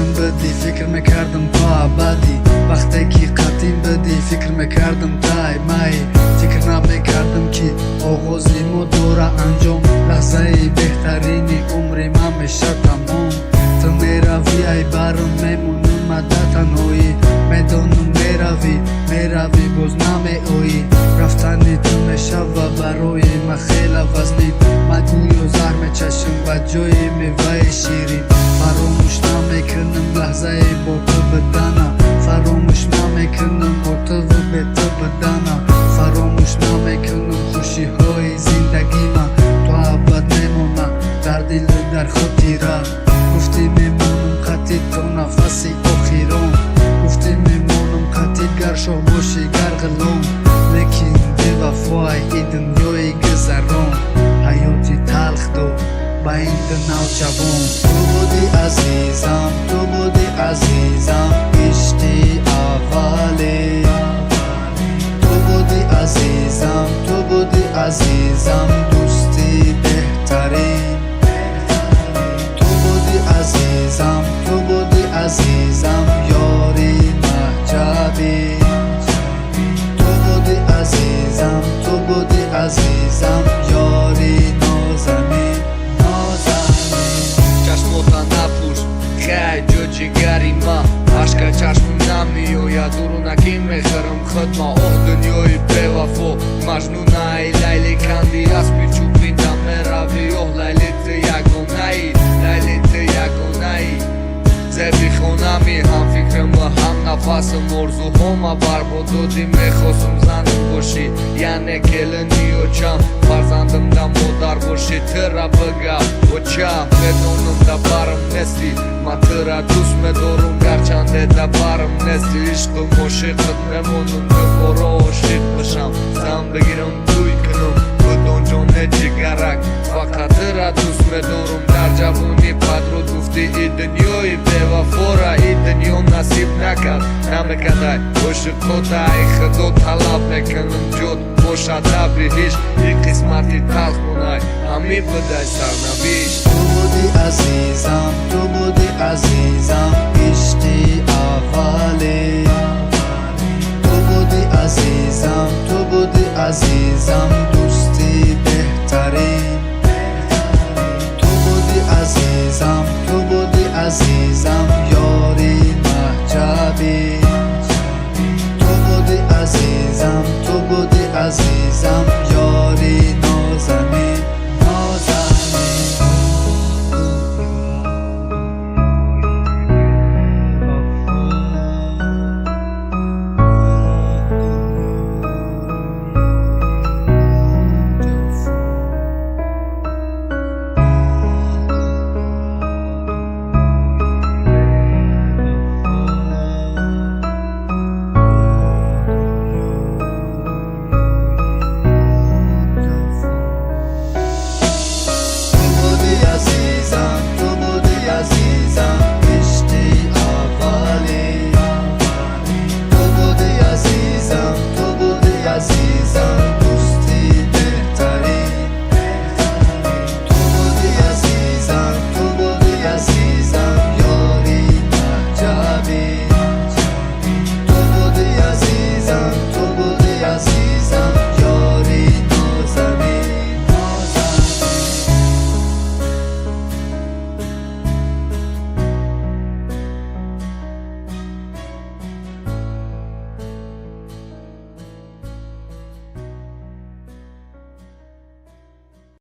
من بدی فکر میکردم تو ابدی وقتی که قدیم بدی فکر میکردم تای مای فکر نمیکردم که آغازی ما دوره انجام لحظه بهترین عمر من میشه تمام تو میروی ای برام میمونم مدت تنهایی میدانم میروی باز نمیایی رفتن تو میشه و برای من خیلی وزنی مگوی و زهر میچشم و جای میوه شیرین فراموش نمیکنم لحظه با تو بدنم فراموش نمیکنم با تو و به تو بدنم فراموش نمیکنم خوشی های زندگی من تو ابد میمونم در دل و در خاطره گفتی میمونم قطعی تا نفسی آخیرم گفتی میمونم قطعی گر شاه باشی گر غلام لیکن بی وفای ای دنیای گذران حیاتی تلخ دو با این نوجوان تو بودی عزیزم تو بودی عزیزم عشقی اولی تو بودی عزیزم تو بودی عزیزم دوستی بهترین تو بودی عزیزم تو بودی عزیزم یاری محجبی تو بودی عزیزم تو بودی عزیزم یاری نازنین چشماتا نپوش خیلی جو جگری من عشق چشمم نمیآید درونکی میخرم خود ما دنیای بی وفا مجنون ای لیلی کندی از پیچوبی دم میروی لیلی تو یگانه ای لیلی تو یگانه ای زبی خونمی هم فکرم و هم نفسم آرزوهام برباد دادی میخواستم زنم باشی یعنی کلنی و چم فرزندم دا مادر باشی ترا بگم و چم بدونم دا برم نستی من ترا دوست میدارم گرچنده دا برم نستی عشق مشقت میمونم دوباره عاشق بشم زن بگیرم توی کنم بدون جان جگرک فقط ترا دوست میدارم در جوانی پدرو گفتی ای دنیای بی وفا را ای دنیا نصیب نکرد نمیکرد عاشق خدا ای خدا طلب میکنم جد باشد تبریش این قسمتی تلخ مونای همی بدای سرنویش تو بودی عزیزم تو بودی عزیزم عشقی اولی تو بودی عزیزم تو بودی عزیزم